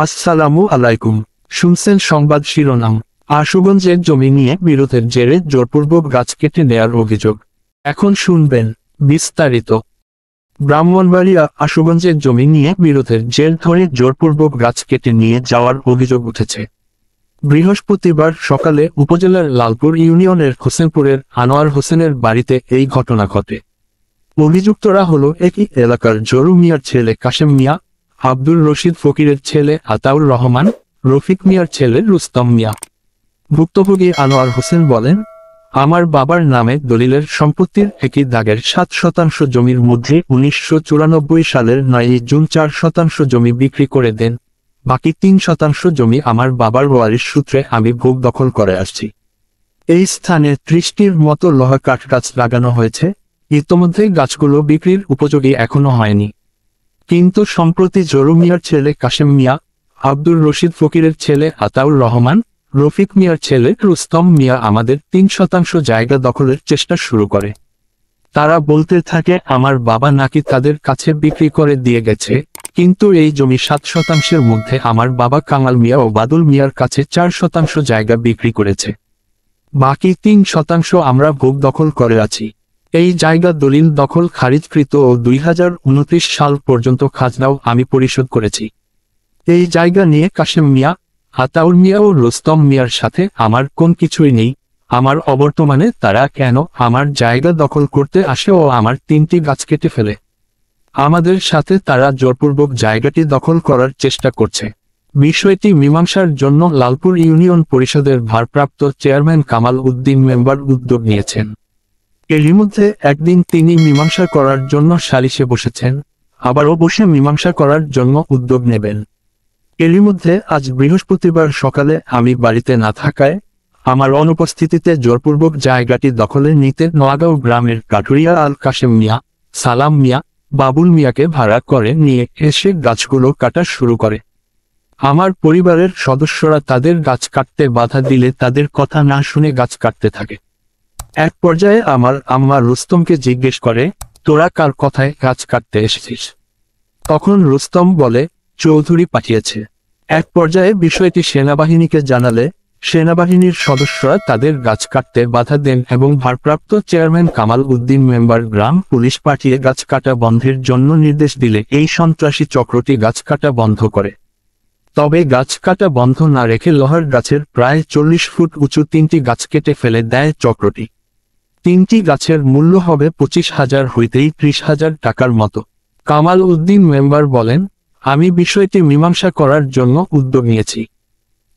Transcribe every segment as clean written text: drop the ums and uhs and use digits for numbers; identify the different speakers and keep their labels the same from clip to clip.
Speaker 1: আসসালামু আলাইকুম। শুনছেন সংবাদ শিরোনাম। আশুগঞ্জের জমি নিয়ে বিরোধের জেরে জোরপূর্বক গাছ কেটে নেয়ার অভিযোগ। এখন শুনবেন বিস্তারিত। ব্রাহ্মণবাড়িয়া আশুগঞ্জের জমি নিয়ে বিরোধের জের ধরে জোরপূর্বক গাছ কেটে নিয়ে যাওয়ার অভিযোগ উঠেছে। বৃহস্পতিবার সকালে উপজেলার লালপুর ইউনিয়নের হোসেনপুরের আনোয়ার হোসেনের বাড়িতে এই ঘটনা ঘটে। অভিযুক্তরা হলো একই এলাকার জরু মিয়ার ছেলে কাশেম মিয়া, আব্দুর রশিদ ফকিরের ছেলে আতাউর রহমান, রফিক মিয়ার ছেলে রুস্তম মিয়া। ভুক্তভোগী আনোয়ার হোসেন বলেন, আমার বাবার নামে দলিলের সম্পত্তির একই দাগের 7% জমির মধ্যে 1994 সালের 9 জুন 4% জমি বিক্রি করে দেন। বাকি 3% জমি আমার বাবার ওয়ারিশ সূত্রে আমি ভোগ দখল করে আসছি। এই স্থানে 30টির মতো লোহা কাঠ গাছ লাগানো হয়েছে। ইতোমধ্যে গাছগুলো বিক্রির উপযোগী এখনো হয়নি। কিন্তু সম্প্রতি জরু মিয়ার ছেলে কাশেম মিয়া, আব্দুর রশিদ ফকিরের ছেলে আতাউর রহমান, রফিক মিয়ার ছেলে রুস্তম মিয়া আমাদের 3% জায়গা দখলের চেষ্টা শুরু করে। তারা বলতে থাকে আমার বাবা নাকি তাদের কাছে বিক্রি করে দিয়ে গেছে, কিন্তু এই জমি 7%-এর মধ্যে আমার বাবা কামাল মিয়া ও বাদুল মিয়ার কাছে 4% জায়গা বিক্রি করেছে। বাকি 3% আমরা ভোগ দখল করে আছি। এই জায়গা দলিল দখল খারিজকৃত ও 2029 সাল পর্যন্ত খাজনাও আমি পরিশোধ করেছি। এই জায়গা নিয়ে কাশেম মিয়া, আতাউর মিয়া ও রুস্তম মিয়ার সাথে আমার কোন কিছুই নেই। আমার অবর্তমানে তারা কেন আমার জায়গা দখল করতে আসে ও আমার 3টি গাছ কেটে ফেলে? আমাদের সাথে তারা জোরপূর্বক জায়গাটি দখল করার চেষ্টা করছে। বিষয়টি মীমাংসার জন্য লালপুর ইউনিয়ন পরিষদের ভারপ্রাপ্ত চেয়ারম্যান কামাল উদ্দিন মেম্বার উদ্যোগ নিয়েছেন। এরই মধ্যে একদিন তিনি মীমাংসা করার জন্য সালিশে বসেছেন, আবারও বসে মীমাংসা করার জন্য উদ্যোগ নেবেন। এরই মধ্যে আজ বৃহস্পতিবার সকালে আমি বাড়িতে না থাকায় আমার অনুপস্থিতিতে জোরপূর্বক জায়গাটি দখলে নিতে নোয়াগাঁও গ্রামের কাঠুরিয়া আল কাশেম মিয়া, সালাম মিয়া, বাবুল মিয়াকে ভাড়া করে নিয়ে এসে গাছগুলো কাটা শুরু করে। আমার পরিবারের সদস্যরা তাদের গাছ কাটতে বাধা দিলে তাদের কথা না শুনে গাছ কাটতে থাকে। এক পর্যায়ে আমার আম্মা রুস্তমকে জিজ্ঞেস করে, তোরা কার কথায় গাছ কাটতে এসেছিস? তখন রুস্তম বলে, চৌধুরী পাঠিয়েছে। এক পর্যায়ে বিষয়টি সেনাবাহিনীকে জানালে সেনাবাহিনীর সদস্যরা তাদের গাছ কাটতে বাধা দেন এবং ভারপ্রাপ্ত চেয়ারম্যান কামাল উদ্দিন মেম্বার গ্রাম পুলিশ পাঠিয়ে গাছ কাটা বন্ধের জন্য নির্দেশ দিলে এই সন্ত্রাসী চক্রটি গাছ কাটা বন্ধ করে। তবে গাছ কাটা বন্ধ না রেখে লোহার গাছের প্রায় 40 ফুট উঁচু 3টি গাছ কেটে ফেলে দেয় চক্রটি। 3টি গাছের মূল্য হবে 25,000 হইতে 30,000 টাকার মতো। কামাল উদ্দিন মেম্বার বলেন, আমি বিষয়টি মীমাংসা করার জন্য উদ্যোগ নিয়েছি।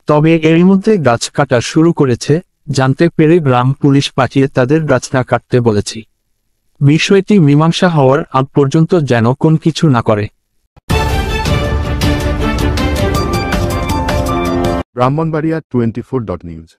Speaker 1: তবে এরই মধ্যে গাছ কাটা শুরু করেছে, জানতে পেরে গ্রাম পুলিশ পাঠিয়ে তাদের গাছ না কাটতে বলেছি। বিষয়টি মীমাংসা হওয়ার আগ পর্যন্ত যেন কোন কিছু না করে।
Speaker 2: ব্রাহ্মণবাড়িয়া 24.news